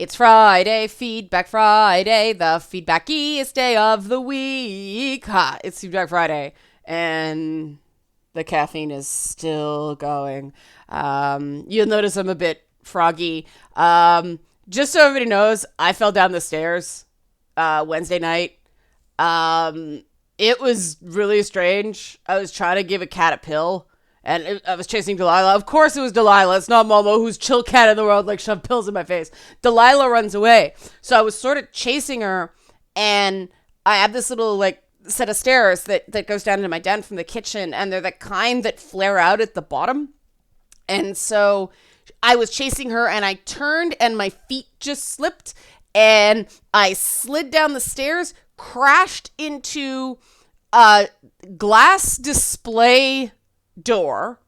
It's Friday, Feedback Friday, the feedbackiest day of the week. Ha, it's Feedback Friday, and the caffeine is still going. You'll notice I'm a bit froggy. Just so everybody knows, I fell down the stairs Wednesday night. It was really strange. I was trying to give a cat a pill. And I was chasing Delilah. Of course it was Delilah. It's not Momo, who's chill cat in the world, like shoved pills in my face. Delilah runs away. So I was sort of chasing her, and I have this little, like, set of stairs that goes down into my den from the kitchen, and they're the kind that flare out at the bottom. And so I was chasing her, and I turned, and my feet just slipped, and I slid down the stairs, crashed into a glass display door.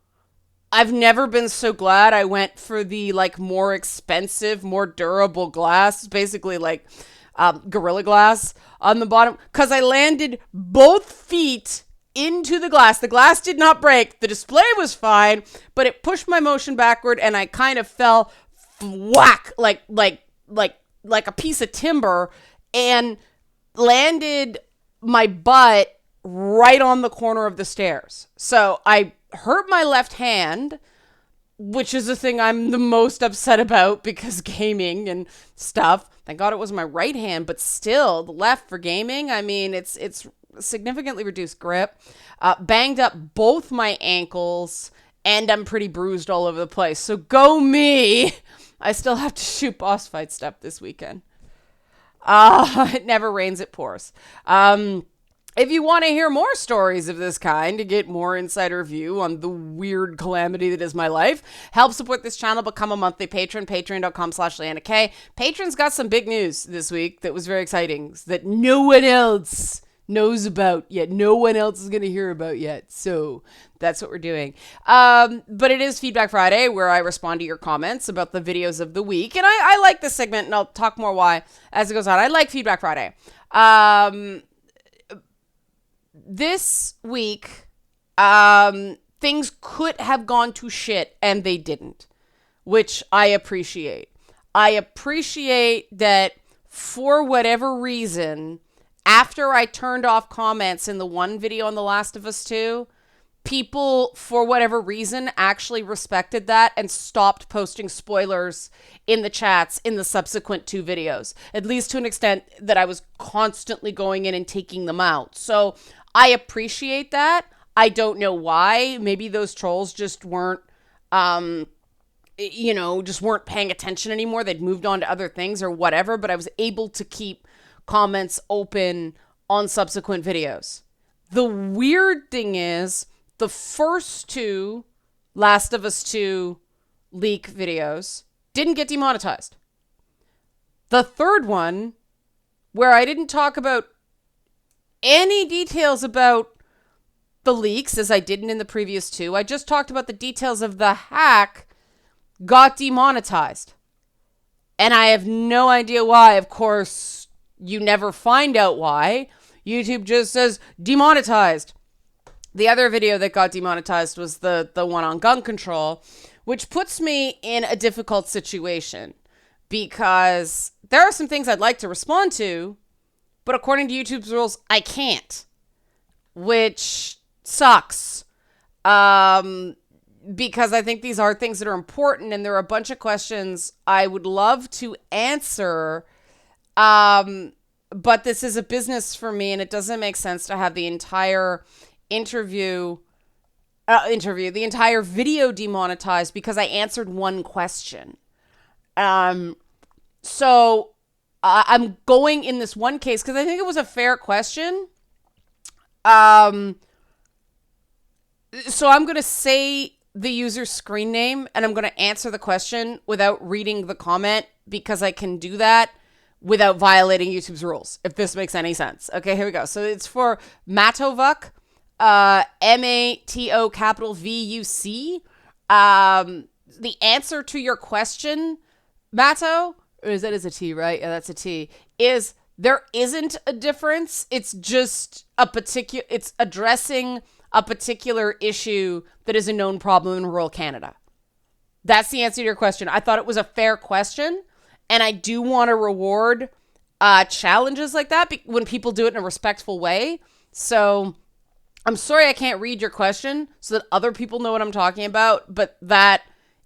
I've never been so glad I went for the like more expensive, more durable glass, basically like Gorilla Glass on the bottom, because I landed both feet into the glass. The glass did not break. The display was fine, but it pushed my motion backward, and I kind of fell whack like a piece of timber, and landed my butt right on the corner of the stairs. So I hurt my left hand, which is the thing I'm the most upset about because gaming and stuff. Thank God it was my right hand, but still, the left for gaming, I mean, it's significantly reduced grip. Banged up both my ankles, and I'm pretty bruised all over the place. So go me! I still have to shoot boss fight stuff this weekend. It never rains, it pours. If you want to hear more stories of this kind, to get more insider view on the weird calamity that is my life, help support this channel, become a monthly patron, patreon.com/LeannaK. Patrons got some big news this week that was very exciting, that no one else knows about yet. No one else is going to hear about yet. So that's what we're doing. But it is Feedback Friday, where I respond to your comments about the videos of the week. And I like this segment, and I'll talk more why as it goes on. I like Feedback Friday. This week, things could have gone to shit, and they didn't, which I appreciate. I appreciate that for whatever reason, after I turned off comments in the one video on The Last of Us 2, people, for whatever reason, actually respected that and stopped posting spoilers in the chats in the subsequent two videos, at least to an extent that I was constantly going in and taking them out. So I appreciate that. I don't know why. Maybe those trolls just weren't, just weren't paying attention anymore. They'd moved on to other things or whatever, but I was able to keep comments open on subsequent videos. The weird thing is, the first two Last of Us 2 leak videos didn't get demonetized. The third one, where I didn't talk about any details about the leaks, as I didn't in the previous two, I just talked about the details of the hack, got demonetized. And I have no idea why. Of course, you never find out why. YouTube just says demonetized. The other video that got demonetized was the one on gun control, which puts me in a difficult situation because there are some things I'd like to respond to, but according to YouTube's rules, I can't, which sucks. Because I think these are things that are important, and there are a bunch of questions I would love to answer. But this is a business for me, and it doesn't make sense to have the entire the entire video demonetized because I answered one question. So I'm going in this one case because I think it was a fair question. So I'm going to say the user's screen name, and I'm going to answer the question without reading the comment because I can do that without violating YouTube's rules, if this makes any sense. Okay, here we go. So it's for Matovuk, MATO capital VUC. The answer to your question, Mato, or is that is a T, right? Yeah, that's a T, is there isn't a difference. It's just it's addressing a particular issue that is a known problem in rural Canada. That's the answer to your question. I thought it was a fair question, And I do want to reward challenges like that when people do it in a respectful way. So I'm sorry I can't read your question so that other people know what I'm talking about, but that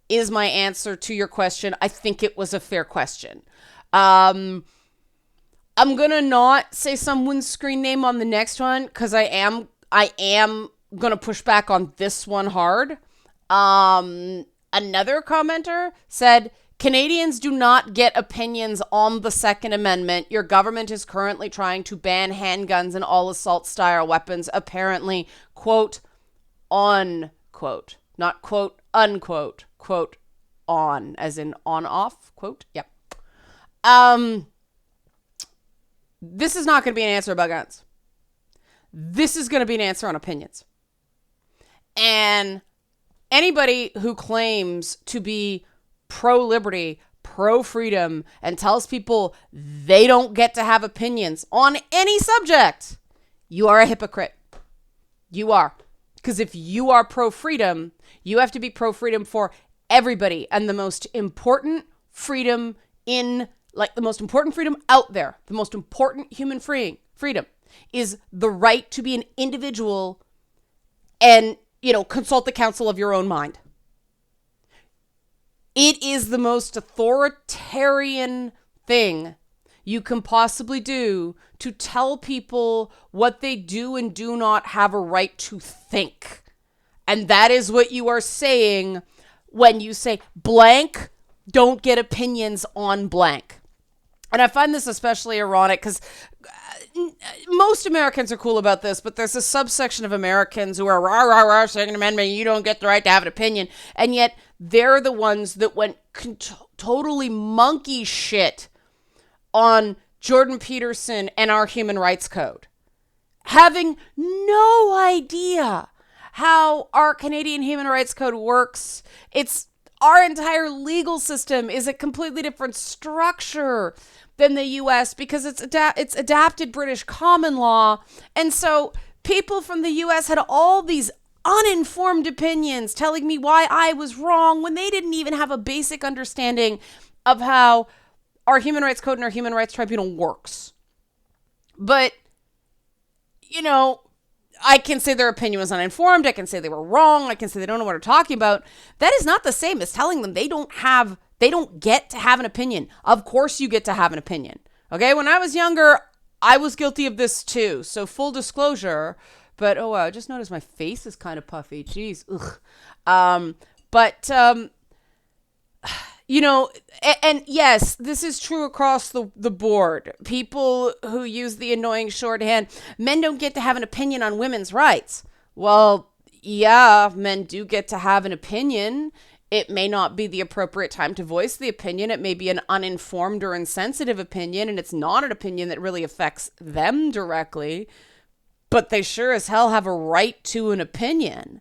is my answer to your question. I think it was a fair question. I'm going to not say someone's screen name on the next one because I am going to push back on this one hard. Another commenter said, Canadians do not get opinions on the Second Amendment. Your government is currently trying to ban handguns and all assault-style weapons, apparently, quote, unquote. Not quote, unquote. Quote, on, as in on-off, quote. Yep. This is not going to be an answer about guns. This is going to be an answer on opinions. And anybody who claims to be pro-liberty, pro-freedom, and tells people they don't get to have opinions on any subject, you are a hypocrite. You are. Because if you are pro-freedom, you have to be pro-freedom for everybody. And the most important freedom the most important freedom out there, the most important human freedom is the right to be an individual and, consult the counsel of your own mind. It is the most authoritarian thing you can possibly do to tell people what they do and do not have a right to think. And that is what you are saying when you say blank don't get opinions on blank. And I find this especially ironic because most Americans are cool about this, but there's a subsection of Americans who are rah, rah, rah, Second Amendment, you don't get the right to have an opinion. And yet they're the ones that went totally monkey shit on Jordan Peterson and our human rights code, having no idea how our Canadian human rights code works. Our entire legal system is a completely different structure than the US because it's adapted British common law. And so people from the US had all these uninformed opinions telling me why I was wrong when they didn't even have a basic understanding of how our human rights code and our human rights tribunal works. But, I can say their opinion was uninformed. I can say they were wrong. I can say they don't know what they're talking about. That is not the same as telling them they don't get to have an opinion. Of course you get to have an opinion. Okay? When I was younger, I was guilty of this too. So full disclosure. But, oh, wow, I just noticed my face is kind of puffy. Jeez. Ugh. And yes, this is true across the board. People who use the annoying shorthand, men don't get to have an opinion on women's rights. Well, yeah, men do get to have an opinion. It may not be the appropriate time to voice the opinion. It may be an uninformed or insensitive opinion, and it's not an opinion that really affects them directly. But they sure as hell have a right to an opinion.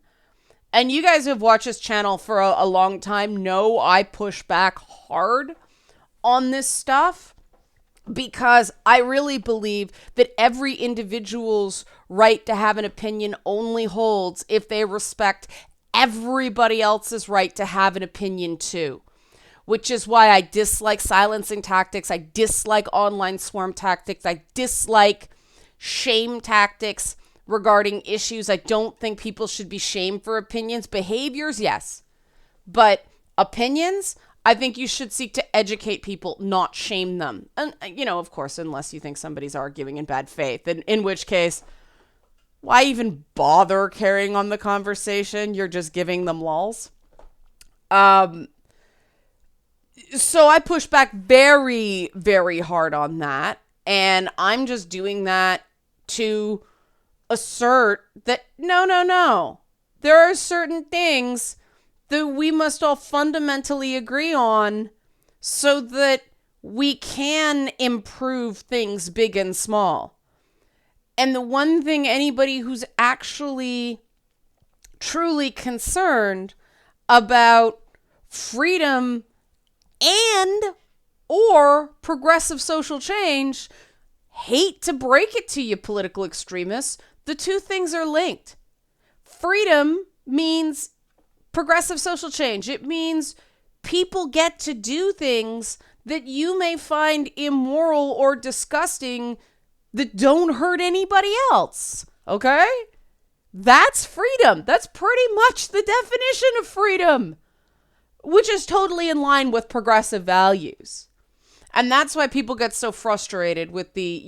And you guys who have watched this channel for a long time know I push back hard on this stuff because I really believe that every individual's right to have an opinion only holds if they respect everybody else's right to have an opinion too. Which is why I dislike silencing tactics. I dislike online swarm tactics. I dislike shame tactics regarding issues. I don't think people should be shamed for opinions. Behaviors, yes. But opinions, I think you should seek to educate people, not shame them. And, of course, unless you think somebody's arguing in bad faith. And in which case, why even bother carrying on the conversation? You're just giving them lulls. So I push back very, very hard on that. And I'm just doing that to assert that no. There are certain things that we must all fundamentally agree on so that we can improve things big and small. And the one thing anybody who's actually truly concerned about freedom and or progressive social change, hate to break it to you, political extremists, the two things are linked. Freedom means progressive social change. It means people get to do things that you may find immoral or disgusting that don't hurt anybody else. Okay? That's freedom. That's pretty much the definition of freedom, which is totally in line with progressive values. And that's why people get so frustrated with the,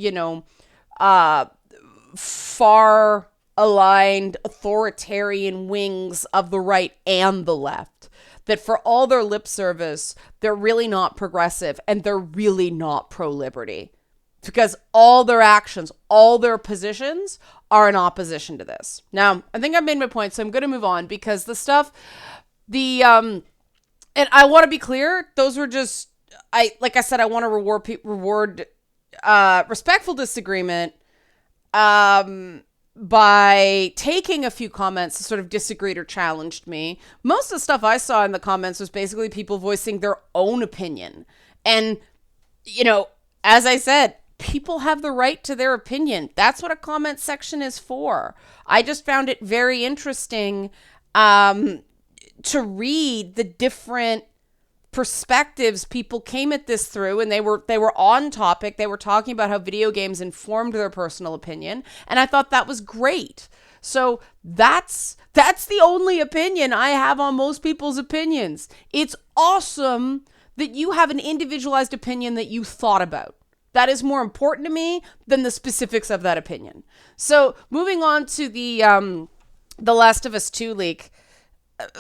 far aligned authoritarian wings of the right and the left. That for all their lip service, they're really not progressive and they're really not pro-liberty. Because all their actions, all their positions are in opposition to this. Now, I think I've made my point, so I'm going to move on because the stuff, and I want to be clear, those were just, like I said, I want to reward respectful disagreement by taking a few comments that sort of disagreed or challenged me. Most of the stuff I saw in the comments was basically people voicing their own opinion. And, as I said, people have the right to their opinion. That's what a comment section is for. I just found it very interesting to read the different perspectives people came at this through, and they were on topic. They were talking about how video games informed their personal opinion, and I thought that was great. So that's the only opinion I have on most people's opinions. It's awesome that you have an individualized opinion that you thought about. That is more important to me than the specifics of that opinion. So moving on to the Last of Us 2 leak.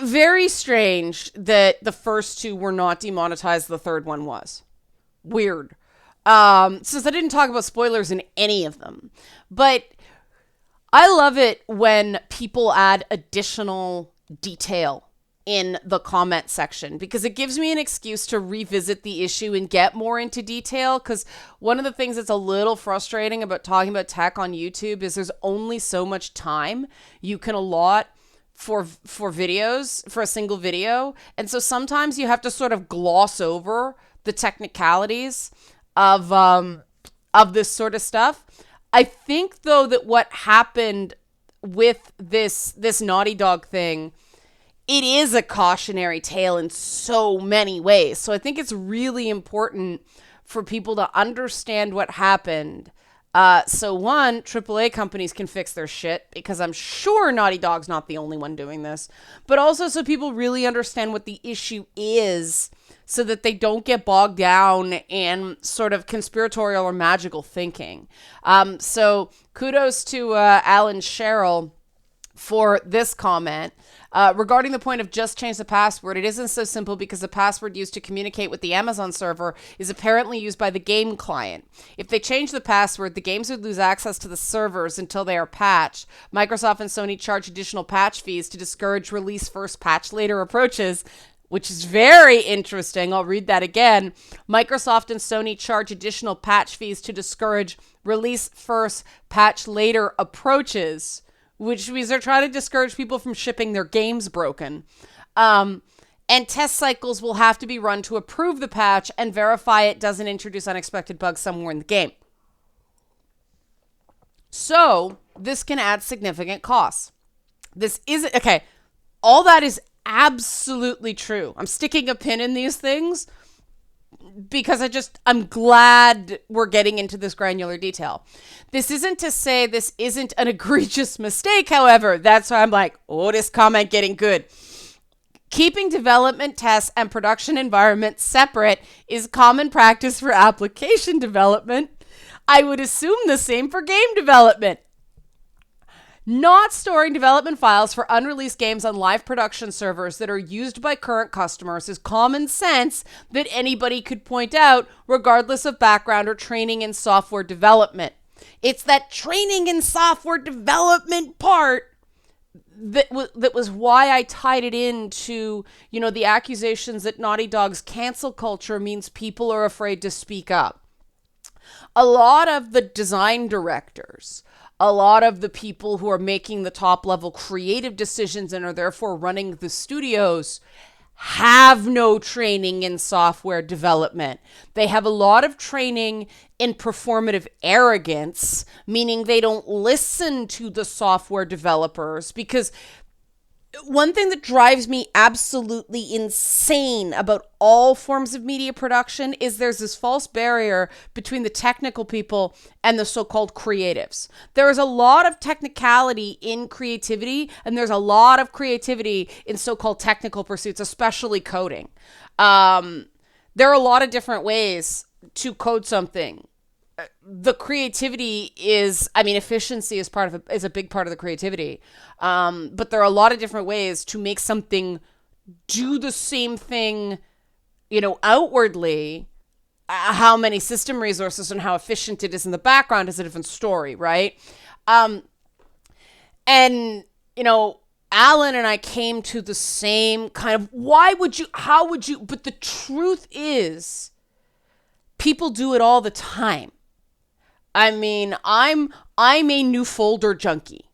Very strange that the first two were not demonetized. The third one was. Weird. Since I didn't talk about spoilers in any of them. But I love it when people add additional detail in the comment section because it gives me an excuse to revisit the issue and get more into detail. Because one of the things that's a little frustrating about talking about tech on YouTube is there's only so much time you can allot for videos, for a single video. And so sometimes you have to sort of gloss over the technicalities of this sort of stuff. I think, though, that what happened with this Naughty Dog thing, it is a cautionary tale in so many ways. So I think it's really important for people to understand what happened. So one, AAA companies can fix their shit because I'm sure Naughty Dog's not the only one doing this, but also so people really understand what the issue is so that they don't get bogged down in sort of conspiratorial or magical thinking. So kudos to Alan Sherrill for this comment. Regarding the point of just change the password, it isn't so simple because the password used to communicate with the Amazon server is apparently used by the game client. If they change the password, the games would lose access to the servers until they are patched. Microsoft and Sony charge additional patch fees to discourage release first, patch later approaches, which is very interesting. I'll read that again. Microsoft and Sony charge additional patch fees to discourage release first, patch later approaches, which means they're trying to discourage people from shipping their games broken. And test cycles will have to be run to approve the patch and verify it doesn't introduce unexpected bugs somewhere in the game. So this can add significant costs. This isn't, okay, all that is absolutely true. I'm sticking a pin in these things because I'm glad we're getting into this granular detail. This isn't to say this isn't an egregious mistake, however. That's why I'm like, oh, this comment getting good. Keeping development tests and production environments separate is common practice for application development. I would assume the same for game development. Not storing development files for unreleased games on live production servers that are used by current customers is common sense that anybody could point out, regardless of background or training in software development. It's that training in software development part that was why I tied it into, the accusations that Naughty Dog's cancel culture means people are afraid to speak up. A lot of the design directors, a lot of the people who are making the top level creative decisions and are therefore running the studios have no training in software development. They have a lot of training in performative arrogance, meaning they don't listen to the software developers because One thing that drives me absolutely insane about all forms of media production is there's this false barrier between the technical people and the so-called creatives. There is a lot of technicality in creativity, and there's a lot of creativity in so-called technical pursuits, especially coding. There are a lot of different ways to code something. The creativity is, I mean, efficiency is is a big part of the creativity. But there are a lot of different ways to make something do the same thing, outwardly. How many system resources and how efficient it is in the background is a different story, right? And, Alan and I came to the same kind of, how would you, but the truth is, people do it all the time. I mean, I'm a new folder junkie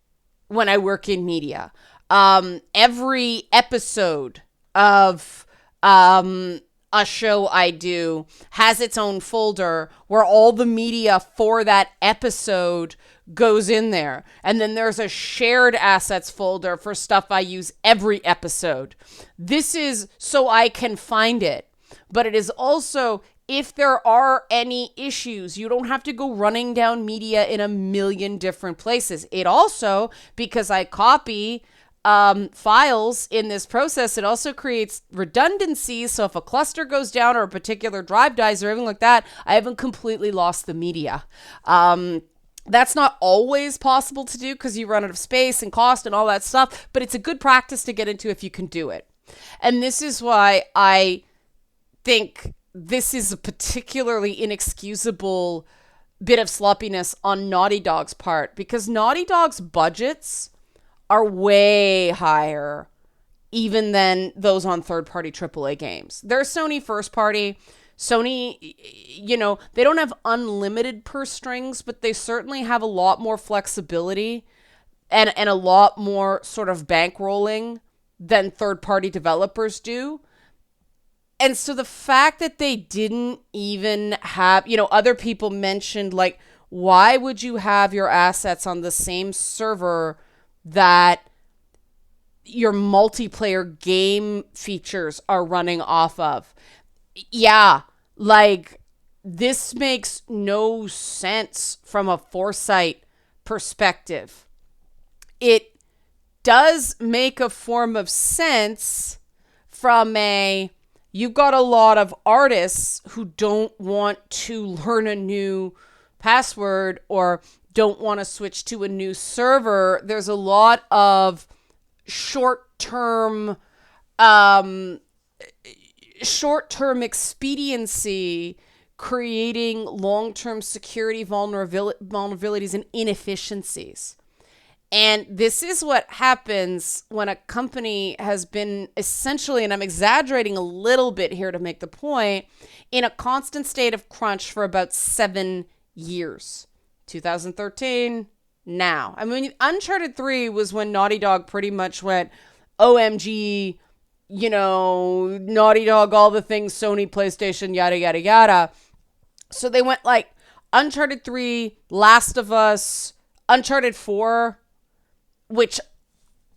when I work in media. Every episode of a show I do has its own folder where all the media for that episode goes in there. And then there's a shared assets folder for stuff I use every episode. This is so I can find it. But it is also, if there are any issues, you don't have to go running down media in a million different places. It also, because I copy files in this process, it also creates redundancies. So if a cluster goes down or a particular drive dies or anything like that, I haven't completely lost the media. That's not always possible to do because you run out of space and cost and all that stuff, but it's a good practice to get into if you can do it. And this is why I think this is a particularly inexcusable bit of sloppiness on Naughty Dog's part, because Naughty Dog's budgets are way higher even than those on third-party AAA games. They're Sony first party. Sony, they don't have unlimited purse strings, but they certainly have a lot more flexibility and a lot more sort of bankrolling than third-party developers do. And so the fact that they didn't even have, other people mentioned, like, why would you have your assets on the same server that your multiplayer game features are running off of? Yeah, like, this makes no sense from a foresight perspective. It does make a form of sense from you've got a lot of artists who don't want to learn a new password or don't want to switch to a new server. There's a lot of short-term expediency creating long-term security vulnerabilities and inefficiencies. And this is what happens when a company has been essentially, and I'm exaggerating a little bit here to make the point, in a constant state of crunch for about 7 years. 2013, now. I mean, Uncharted 3 was when Naughty Dog pretty much went, OMG, Naughty Dog, all the things, Sony, PlayStation, yada, yada, yada. So they went like Uncharted 3, Last of Us, Uncharted 4, which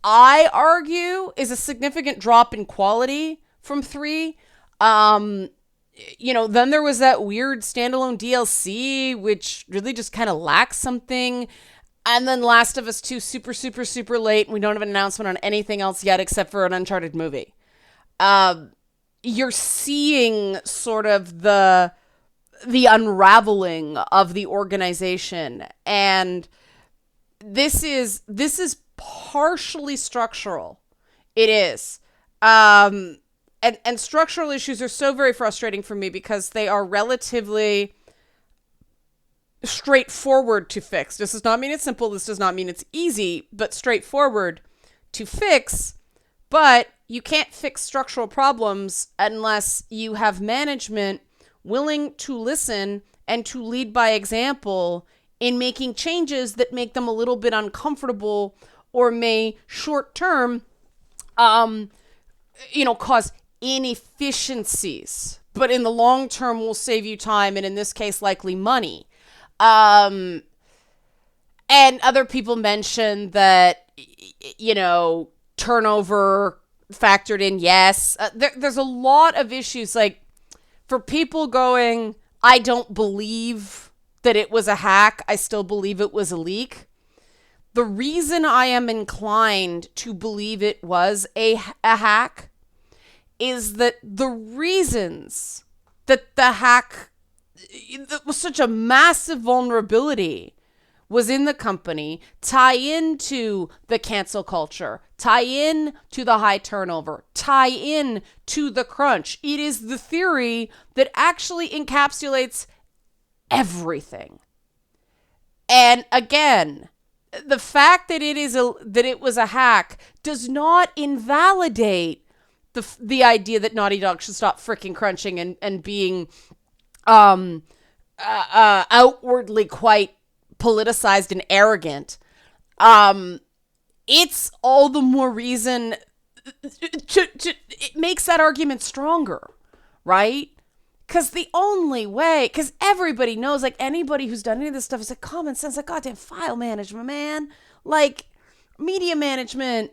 I argue is a significant drop in quality from 3. Then there was that weird standalone DLC, which really just kind of lacks something. And then Last of Us 2, super, super, super late. We don't have an announcement on anything else yet except for an Uncharted movie. You're seeing sort of the unraveling of the organization. And this is partially structural. It is. And structural issues are so very frustrating for me because they are relatively straightforward to fix. This does not mean it's simple. This does not mean it's easy, but straightforward to fix. But you can't fix structural problems unless you have management willing to listen and to lead by example in making changes that make them a little bit uncomfortable or may short term, cause inefficiencies, but in the long term will save you time and in this case likely money. And other people mentioned that, turnover factored in, yes. There's a lot of issues, like, for people going, I don't believe that it was a hack, I still believe it was a leak. The reason I am inclined to believe it was a hack is that the reasons that the hack, that was such a massive vulnerability, was in the company, tie into the cancel culture, tie in to the high turnover, tie in to the crunch. It is the theory that actually encapsulates everything. And again, the fact that it was a hack does not invalidate the idea that Naughty Dog should stop freaking crunching and being outwardly quite politicized and arrogant. It's all the more reason it makes that argument stronger, right? Because the only way, because everybody knows, like, anybody who's done any of this stuff is like common sense, like goddamn file management, man, like media management.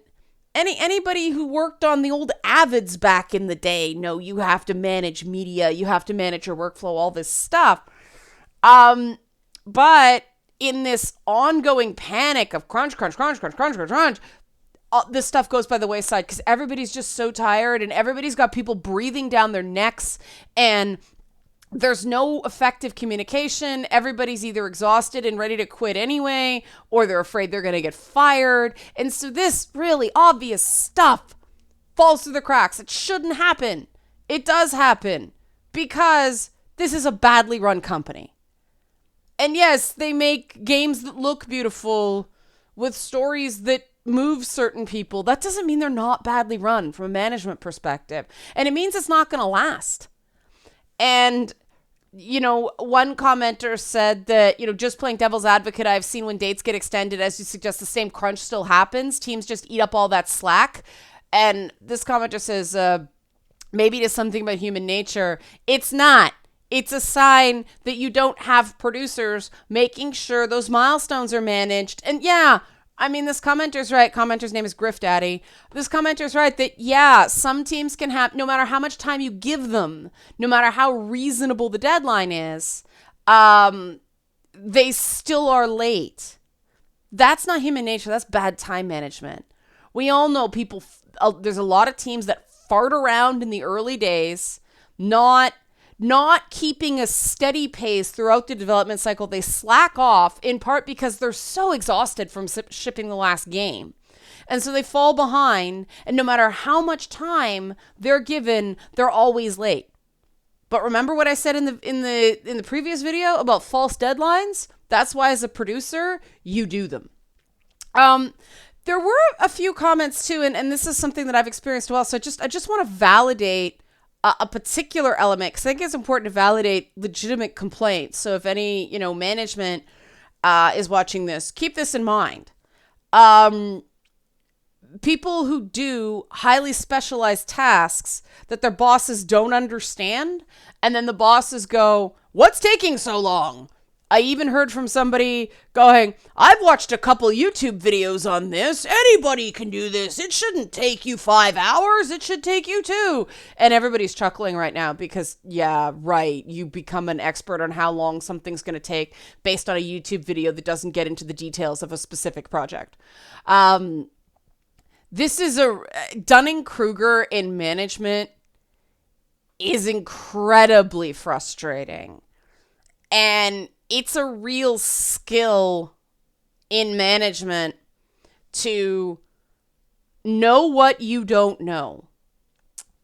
Anybody who worked on the old Avids back in the day know you have to manage media, you have to manage your workflow, all this stuff. But in this ongoing panic of crunch, this stuff goes by the wayside because everybody's just so tired and everybody's got people breathing down their necks and there's no effective communication. Everybody's either exhausted and ready to quit anyway, or they're afraid they're going to get fired. And so this really obvious stuff falls through the cracks. It shouldn't happen. It does happen because this is a badly run company. And yes, they make games that look beautiful with stories that move certain people. That doesn't mean they're not badly run from a management perspective. And it means it's not going to last. And, you know, one commenter said that, you know, just playing devil's advocate, I've seen when dates get extended, as you suggest, the same crunch still happens. Teams just eat up all that slack. And this commenter says, maybe it is something about human nature. It's not. It's a sign that you don't have producers making sure those milestones are managed. And yeah, I mean, this commenter's right. Commenter's name is Griff Daddy. This commenter's right that, yeah, some teams can have, no matter how much time you give them, no matter how reasonable the deadline is, they still are late. That's not human nature. That's bad time management. We all know people, there's a lot of teams that fart around in the early days, not keeping a steady pace throughout the development cycle. They slack off in part because they're so exhausted from shipping the last game. And so they fall behind, and no matter how much time they're given, they're always late. But remember what I said in the previous video about false deadlines? That's why as a producer, you do them. There were a few comments too, and this is something that I've experienced well. So I just want to validate a particular element, because I think it's important to validate legitimate complaints. So if any, you know, management is watching this, keep this in mind. People who do highly specialized tasks that their bosses don't understand, and then the bosses go, "What's taking so long?" I even heard from somebody going, "I've watched a couple YouTube videos on this. Anybody can do this. It shouldn't take you 5 hours. It should take you 2. And everybody's chuckling right now because, yeah, right. You become an expert on how long something's going to take based on a YouTube video that doesn't get into the details of a specific project. This is Dunning-Kruger in management is incredibly frustrating. And it's a real skill in management to know what you don't know.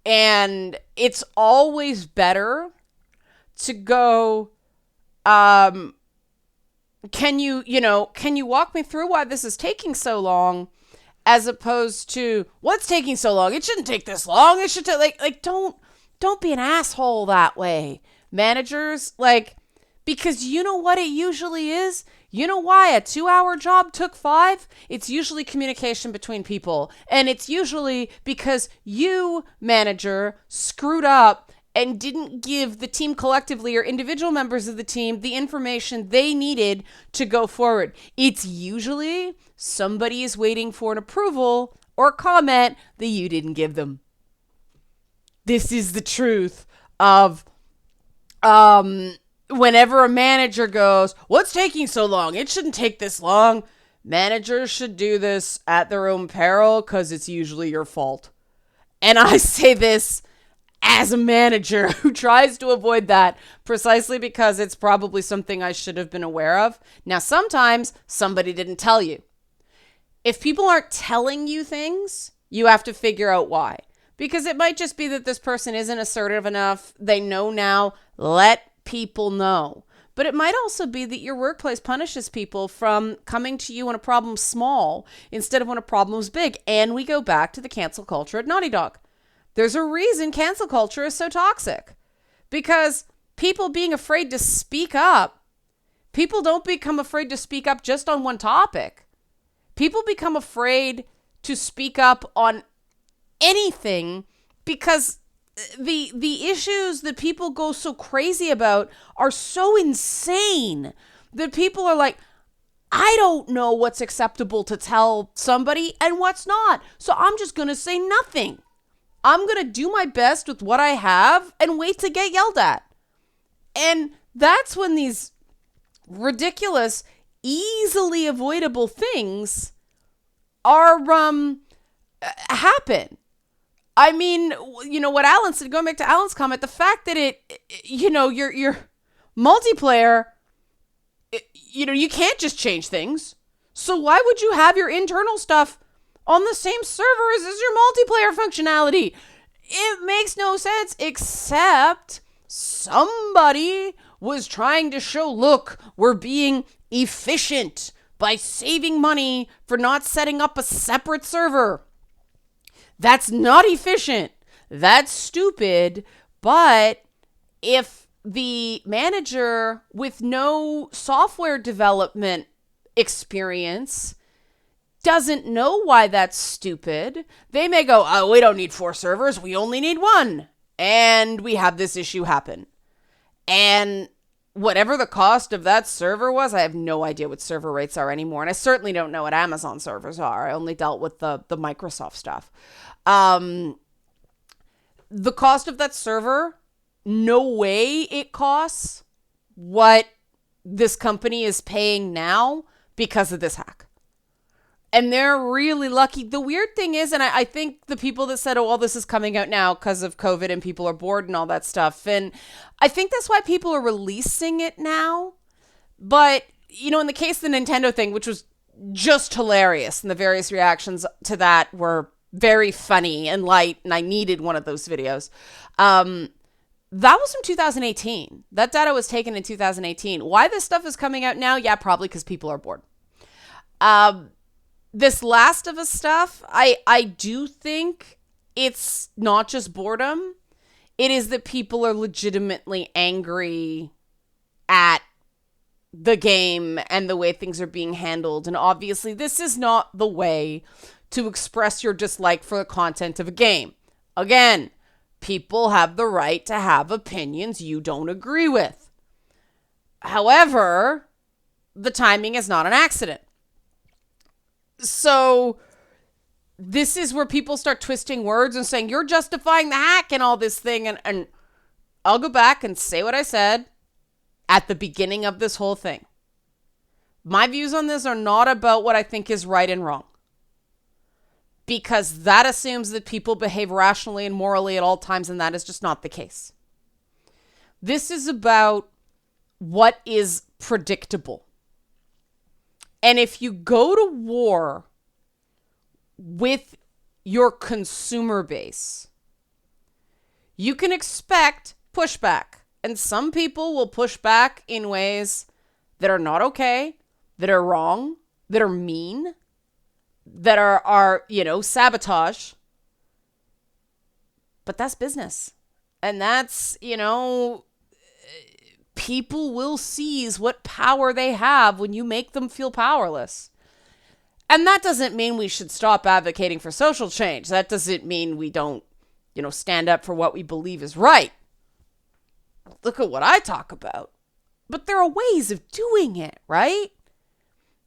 And it's always better to go, can you walk me through why this is taking so long, as opposed to, what's taking so long? It shouldn't take this long. It should take, don't be an asshole that way. Managers, because you know what it usually is? You know why a 2-hour job took 5? It's usually communication between people. And it's usually because you, manager, screwed up and didn't give the team collectively or individual members of the team the information they needed to go forward. It's usually somebody is waiting for an approval or comment that you didn't give them. This is the truth of whenever a manager goes, "What's taking so long? It shouldn't take this long." Managers should do this at their own peril because it's usually your fault. And I say this as a manager who tries to avoid that precisely because it's probably something I should have been aware of. Now, sometimes somebody didn't tell you. If people aren't telling you things, you have to figure out why. Because it might just be that this person isn't assertive enough. They know now. Let people know. But it might also be that your workplace punishes people from coming to you when a problem's small instead of when a problem's big. And we go back to the cancel culture at Naughty Dog. There's a reason cancel culture is so toxic. Because people being afraid to speak up, people don't become afraid to speak up just on one topic. People become afraid to speak up on anything because the issues that people go so crazy about are so insane that people are like, I don't know what's acceptable to tell somebody and what's not. So I'm just going to say nothing. I'm going to do my best with what I have and wait to get yelled at. And that's when these ridiculous, easily avoidable things are happen. I mean, what Alan said, going back to Alan's comment, the fact that your multiplayer, you can't just change things. So why would you have your internal stuff on the same server as your multiplayer functionality? It makes no sense, except somebody was trying to show, look, we're being efficient by saving money for not setting up a separate server. That's not efficient. That's stupid. But if the manager with no software development experience doesn't know why that's stupid, they may go, oh, we don't need 4 servers. We only need 1. And we have this issue happen. And whatever the cost of that server was, I have no idea what server rates are anymore. And I certainly don't know what Amazon servers are. I only dealt with the Microsoft stuff. The cost of that server, no way it costs what this company is paying now because of this hack. And they're really lucky. The weird thing is, and I think the people that said, oh, well, this is coming out now because of COVID and people are bored and all that stuff. And I think that's why people are releasing it now. But, in the case of the Nintendo thing, which was just hilarious, and the various reactions to that were very funny and light, and I needed one of those videos. That was from 2018. That data was taken in 2018. Why this stuff is coming out now? Yeah, probably because people are bored. This Last of Us stuff, I do think it's not just boredom. It is that people are legitimately angry at the game and the way things are being handled. And obviously, this is not the way to express your dislike for the content of a game. Again, people have the right to have opinions you don't agree with. However, the timing is not an accident. So this is where people start twisting words and saying, you're justifying the hack and all this thing. And I'll go back and say what I said at the beginning of this whole thing. My views on this are not about what I think is right and wrong. Because that assumes that people behave rationally and morally at all times, and that is just not the case. This is about what is predictable. And if you go to war with your consumer base, you can expect pushback. And some people will push back in ways that are not okay, that are wrong, that are mean, that are sabotage. But that's business. And that's, people will seize what power they have when you make them feel powerless. And that doesn't mean we should stop advocating for social change. That doesn't mean we don't, stand up for what we believe is right. Look at what I talk about. But there are ways of doing it, right?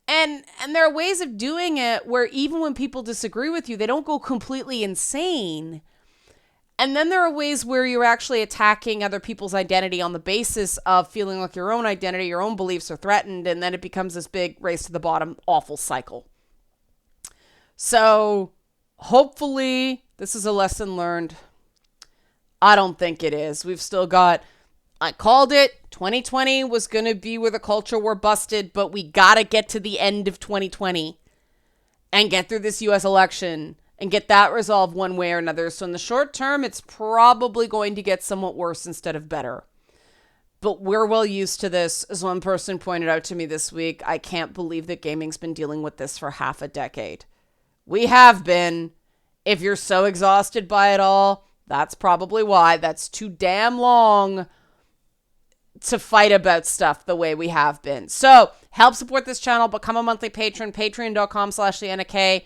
And there are ways of doing it where even when people disagree with you, they don't go completely insane. And then there are ways where you're actually attacking other people's identity on the basis of feeling like your own identity, your own beliefs are threatened, and then it becomes this big race to the bottom, awful cycle. So hopefully this is a lesson learned. I don't think it is. We've still got, I called it, 2020 was going to be where the culture war busted, but we got to get to the end of 2020 and get through this US election and get that resolved one way or another. So in the short term, it's probably going to get somewhat worse instead of better. But we're well used to this. As one person pointed out to me this week, I can't believe that gaming's been dealing with this for half a decade. We have been. If you're so exhausted by it all, that's probably why. That's too damn long to fight about stuff the way we have been. So help support this channel. Become a monthly patron. Patreon.com/LeannaK.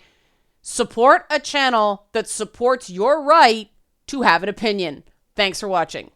Support a channel that supports your right to have an opinion. Thanks for watching.